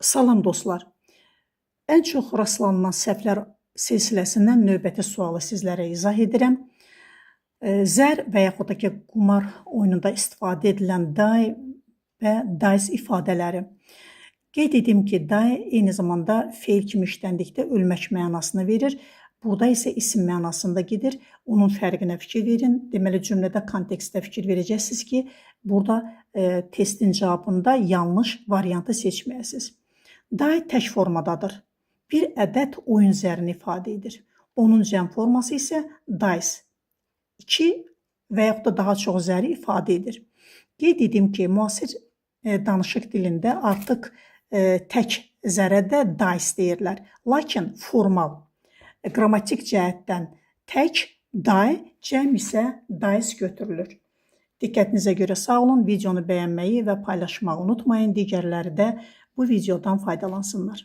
Salam dostlar. Ən çox rastlanılan səhvlər silsiləsindən növbəti sualı sizlərə izah edirəm. Zər və yaxud da ki, qumar oyununda istifadə edilən die və dice ifadələri. Qeyd edim ki, die eyni zamanda feil kimi işləndikdə ölmək mənasını verir. Burada isə isim mənasında gedir. Onun fərqinə fikir verin. Deməli, cümlədə kontekstdə fikir verəcəksiniz ki, burada testin cavabında yanlış variantı seçməyəsiniz. Die tək formadadır. Bir ədəd oyun zərini ifadə edir. Onun cəm forması isə dice. 2 və yaxud da daha çox zəri ifadə edir. Qeyd edim ki, müasir danışıq dilində artıq tək zərə də dice deyirlər. Lakin formal, qrammatik cəhətdən tək die, cəm isə dice götürülür. Diqqətinizə görə sağ olun. Videonu bəyənməyi və paylaşmağı unutmayın. Digərləri də bu videodan faydalansınlar.